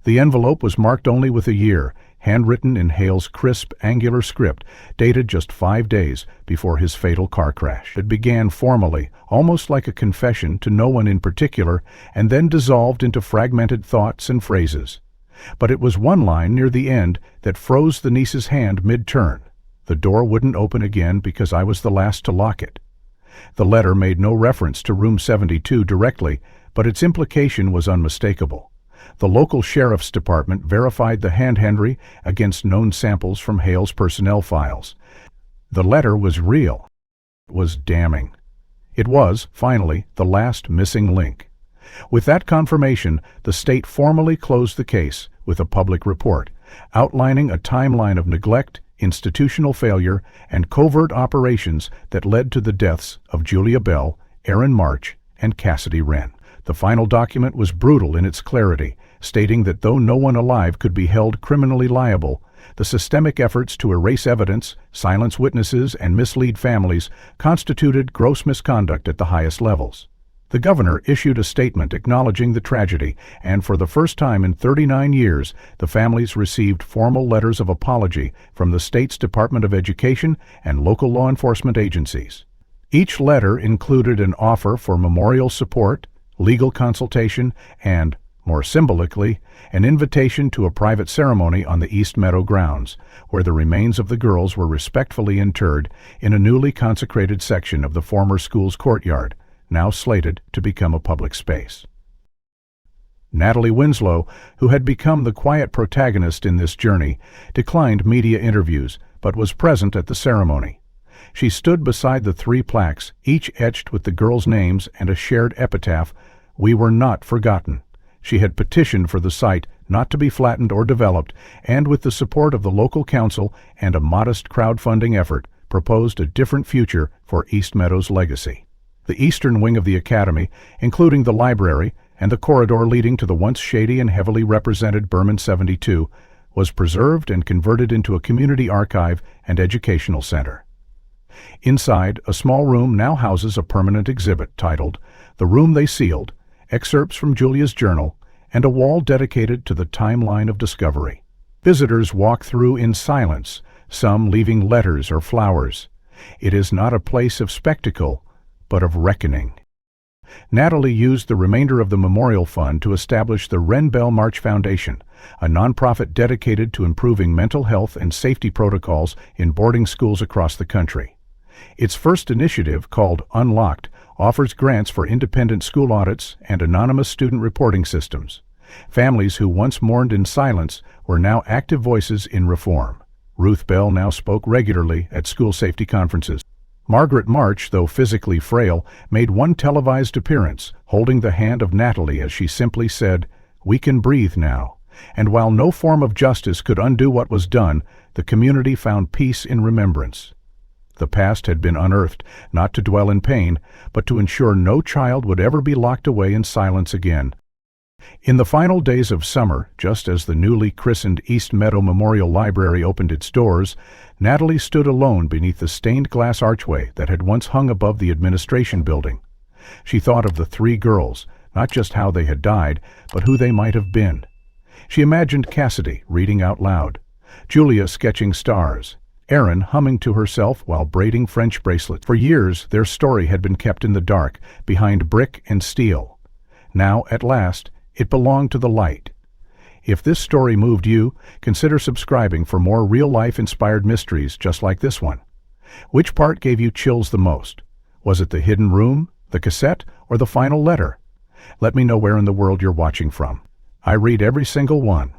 The envelope was marked only with a year, handwritten in Hale's crisp, angular script, dated just 5 days before his fatal car crash. It began formally, almost like a confession to no one in particular, and then dissolved into fragmented thoughts and phrases. But it was one line near the end that froze the niece's hand mid-turn. "The door wouldn't open again because I was the last to lock it." The letter made no reference to Room 72 directly, but its implication was unmistakable. The local sheriff's department verified the hand-henry against known samples from Hale's personnel files. The letter was real. It was damning. It was, finally, the last missing link. With that confirmation, the state formally closed the case with a public report, outlining a timeline of neglect, institutional failure, and covert operations that led to the deaths of Julia Bell, Aaron March, and Cassidy Wren. The final document was brutal in its clarity, stating that though no one alive could be held criminally liable, the systemic efforts to erase evidence, silence witnesses, and mislead families constituted gross misconduct at the highest levels. The governor issued a statement acknowledging the tragedy, and for the first time in 39 years, the families received formal letters of apology from the state's Department of Education and local law enforcement agencies. Each letter included an offer for memorial support, legal consultation, and, more symbolically, an invitation to a private ceremony on the East Meadow grounds, where the remains of the girls were respectfully interred in a newly consecrated section of the former school's courtyard, now slated to become a public space. Natalie Winslow, who had become the quiet protagonist in this journey, declined media interviews, but was present at the ceremony. She stood beside the 3 plaques, each etched with the girls' names and a shared epitaph, "We were not forgotten." She had petitioned for the site not to be flattened or developed, and with the support of the local council and a modest crowdfunding effort, proposed a different future for East Meadow's legacy. The eastern wing of the academy, including the library and the corridor leading to the once shady and heavily represented Berman 72, was preserved and converted into a community archive and educational center. Inside, a small room now houses a permanent exhibit titled "The Room They Sealed," excerpts from Julia's journal, and a wall dedicated to the timeline of discovery. Visitors walk through in silence, some leaving letters or flowers. It is not a place of spectacle, but of reckoning. Natalie used the remainder of the memorial fund to establish the Wren Bell March Foundation, a nonprofit dedicated to improving mental health and safety protocols in boarding schools across the country. Its first initiative, called Unlocked, offers grants for independent school audits and anonymous student reporting systems. Families who once mourned in silence were now active voices in reform. Ruth Bell now spoke regularly at school safety conferences. Margaret March, though physically frail, made one televised appearance, holding the hand of Natalie as she simply said, "We can breathe now." And while no form of justice could undo what was done, the community found peace in remembrance. The past had been unearthed, not to dwell in pain, but to ensure no child would ever be locked away in silence again. In the final days of summer, just as the newly christened East Meadow Memorial Library opened its doors, Natalie stood alone beneath the stained glass archway that had once hung above the administration building. She thought of the 3 girls, not just how they had died, but who they might have been. She imagined Cassidy reading out loud, Julia sketching stars, Aaron humming to herself while braiding French bracelets. For years, their story had been kept in the dark, behind brick and steel. Now, at last, it belonged to the light. If this story moved you, consider subscribing for more real-life inspired mysteries just like this one. Which part gave you chills the most? Was it the hidden room, the cassette, or the final letter? Let me know where in the world you're watching from. I read every single one.